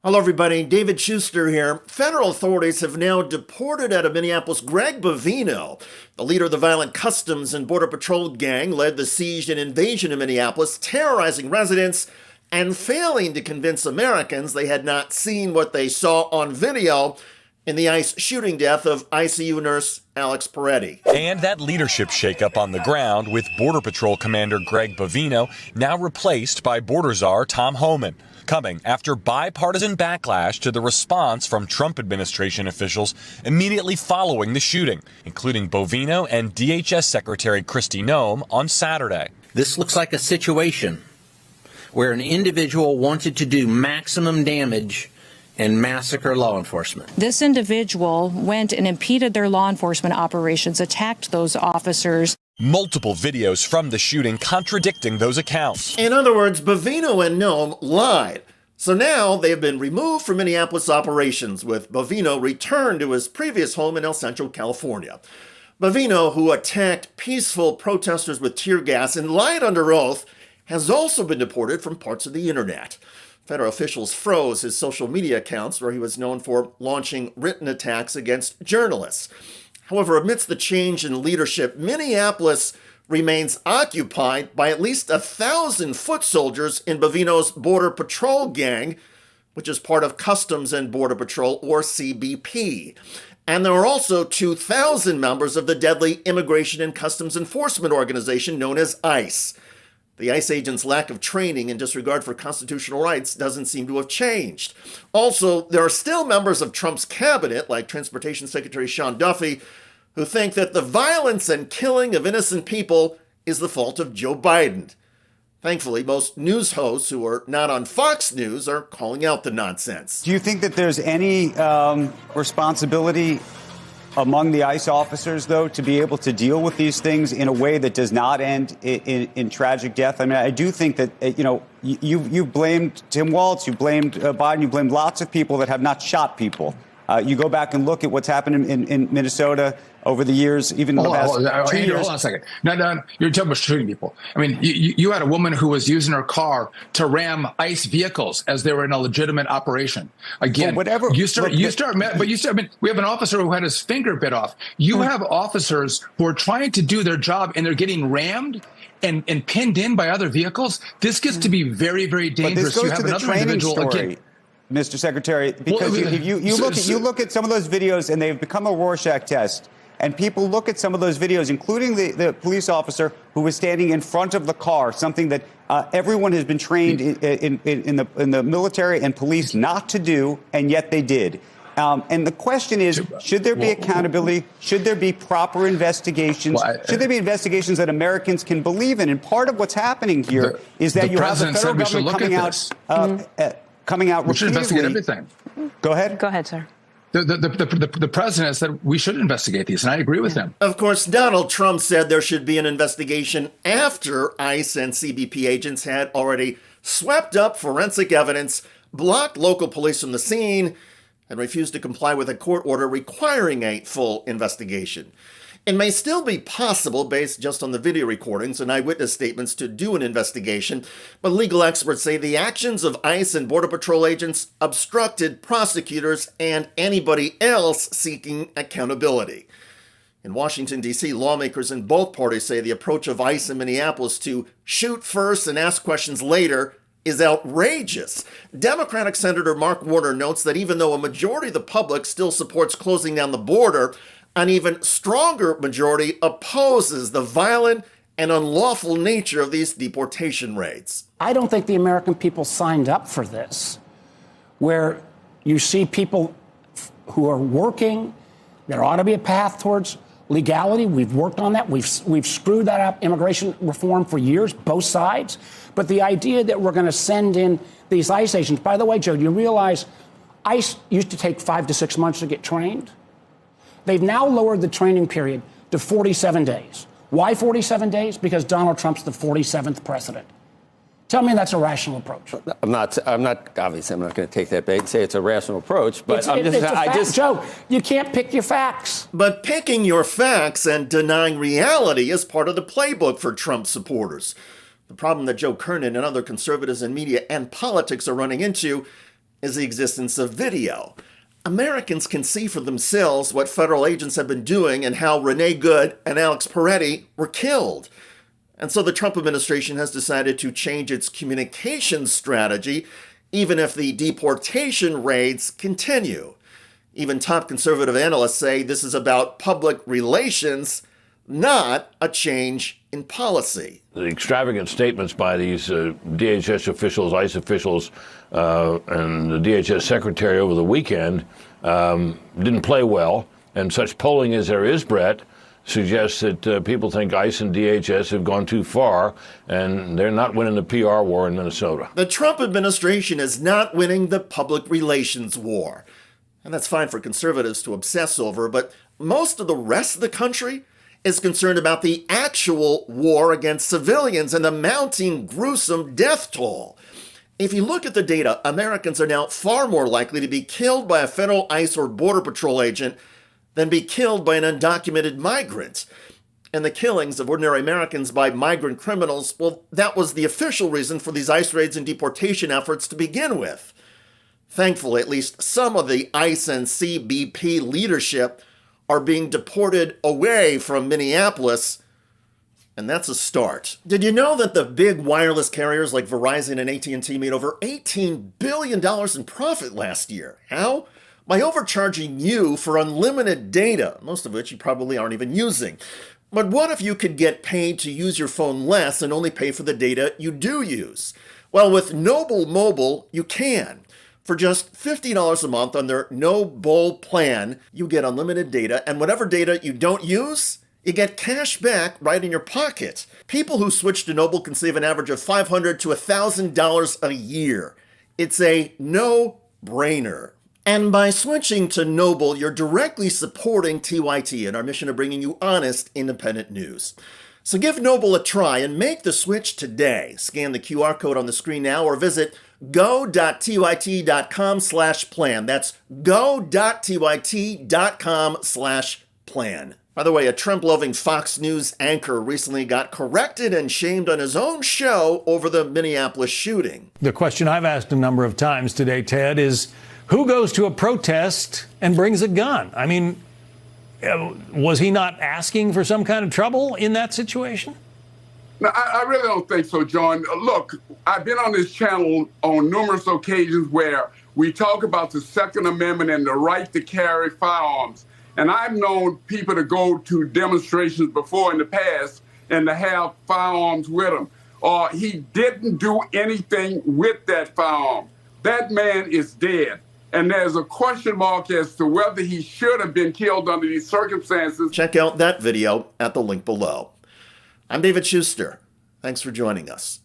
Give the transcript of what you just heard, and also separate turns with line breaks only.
Hello, everybody. David Shuster here. Federal authorities have now deported out of Minneapolis Greg Bovino, the leader of the violent Customs and Border Patrol gang, led the siege and invasion of Minneapolis, terrorizing residents and failing to convince Americans they had not seen what they saw on video in the ICE shooting death of ICU nurse Alex Peretti.
And that leadership shakeup on the ground with Border Patrol Commander Greg Bovino now replaced by Border Czar Tom Homan, coming after bipartisan backlash to the response from Trump administration officials immediately following the shooting, including Bovino and DHS Secretary Kristi Noem on Saturday.
This looks like a situation where an individual wanted to do maximum damage and massacre law enforcement.
This individual went and impeded their law enforcement operations, attacked those officers.
Multiple videos from the shooting contradicting those accounts.
In other words, Bovino and Noem lied. So now they have been removed from Minneapolis operations, with Bovino returned to his previous home in El Centro, California. Bovino, who attacked peaceful protesters with tear gas and lied under oath, has also been deported from parts of the internet. Federal officials froze his social media accounts, where he was known for launching written attacks against journalists. However, amidst the change in leadership, Minneapolis remains occupied by at least 1,000 foot soldiers in Bovino's Border Patrol gang, which is part of Customs and Border Patrol, or CBP. And there are also 2,000 members of the deadly Immigration and Customs Enforcement Organization known as ICE. The ICE agents' lack of training and disregard for constitutional rights doesn't seem to have changed. Also, there are still members of Trump's cabinet, like Transportation Secretary Sean Duffy, who think that the violence and killing of innocent people is the fault of Joe Biden. Thankfully, most news hosts who are not on Fox News are calling out the nonsense.
Do you think that there's any responsibility among the ICE officers, though, to be able to deal with these things in a way that does not end in tragic death? I mean, I do think that, you blamed Tim Walz, you blamed Biden, you blamed lots of people that have not shot people. You go back and look at what's happened in Minnesota over the years, even in the past 2 years.
Hold on a second. No, you're talking about shooting people. I mean, you had a woman who was using her car to ram ICE vehicles as they were in a legitimate operation. Again, but we have an officer who had his finger bit off. You have officers who are trying to do their job and they're getting rammed and pinned in by other vehicles. This gets to be very, very dangerous.
But this goes
you have
to the
another
training
individual
story.
again.
Mr. Secretary, because you look at some of those videos and they've become a Rorschach test. And people look at some of those videos, including the police officer who was standing in front of the car, something that everyone has been trained in the military and police not to do, and yet they did. And the question is, should there be accountability? Should there be proper investigations? Should there be investigations that Americans can believe in? And part of what's happening here is that you have the federal government coming out
We should investigate
repeatedly.
everything.
Go ahead.
Go ahead, sir.
The president said we should investigate these, and I agree with him.
Of course, Donald Trump said there should be an investigation after ICE and CBP agents had already swept up forensic evidence, blocked local police from the scene, and refused to comply with a court order requiring a full investigation. It may still be possible, based just on the video recordings and eyewitness statements, to do an investigation, but legal experts say the actions of ICE and Border Patrol agents obstructed prosecutors and anybody else seeking accountability. In Washington, D.C., lawmakers in both parties say the approach of ICE in Minneapolis to shoot first and ask questions later is outrageous. Democratic Senator Mark Warner notes that even though a majority of the public still supports closing down the border, an even stronger majority opposes the violent and unlawful nature of these deportation raids.
I don't think the American people signed up for this, where you see people who are working. There ought to be a path towards legality. We've worked on that. We've screwed that up, immigration reform, for years, both sides. But the idea that we're going to send in these ICE agents, by the way, Joe, do you realize ICE used to take 5 to 6 months to get trained? They've now lowered the training period to 47 days. Why 47 days? Because Donald Trump's the 47th president. Tell me that's a rational approach.
I'm not obviously I'm not going to take that bait and say it's a rational approach, but
Joe, you can't pick your facts.
But picking your facts and denying reality is part of the playbook for Trump supporters. The problem that Joe Kernan and other conservatives in media and politics are running into is the existence of video. Americans can see for themselves what federal agents have been doing and how Renee Good and Alex Peretti were killed. And so the Trump administration has decided to change its communications strategy, even if the deportation raids continue. Even top conservative analysts say this is about public relations, not a change in policy.
The extravagant statements by these DHS officials, ICE officials, and the DHS secretary over the weekend didn't play well. And such polling as there is, Brett, suggests that people think ICE and DHS have gone too far, and they're not winning the PR war in Minnesota.
The Trump administration is not winning the public relations war. And that's fine for conservatives to obsess over, but most of the rest of the country is concerned about the actual war against civilians and the mounting gruesome death toll. If you look at the data, Americans are now far more likely to be killed by a federal ICE or Border Patrol agent than be killed by an undocumented migrant. And the killings of ordinary Americans by migrant criminals, well, that was the official reason for these ICE raids and deportation efforts to begin with. Thankfully, at least some of the ICE and CBP leadership are being deported away from Minneapolis, and that's a start. Did you know that the big wireless carriers like Verizon and AT&T made over $18 billion in profit last year? How? By overcharging you for unlimited data, most of which you probably aren't even using. But what if you could get paid to use your phone less and only pay for the data you do use? Well, with Noble Mobile, you can. For just $50 a month on their No Bull plan, you get unlimited data, and whatever data you don't use, you get cash back right in your pocket. People who switch to Noble can save an average of $500 to $1,000 a year. It's a no-brainer. And by switching to Noble, you're directly supporting TYT and our mission of bringing you honest, independent news. So give Noble a try and make the switch today. Scan the QR code on the screen now or visit go.tyt.com/plan. That's go.tyt.com/plan. By the way, a Trump-loving Fox News anchor recently got corrected and shamed on his own show over the Minneapolis shooting.
The question I've asked a number of times today, Ted, is who goes to a protest and brings a gun? I mean, was he not asking for some kind of trouble in that situation?
No, I really don't think so, John. Look, I've been on this channel on numerous occasions where we talk about the Second Amendment and the right to carry firearms. And I've known people to go to demonstrations before in the past and to have firearms with them. He didn't do anything with that firearm. That man is dead. And there's a question mark as to whether he should have been killed under these circumstances.
Check out that video at the link below. I'm David Shuster. Thanks for joining us.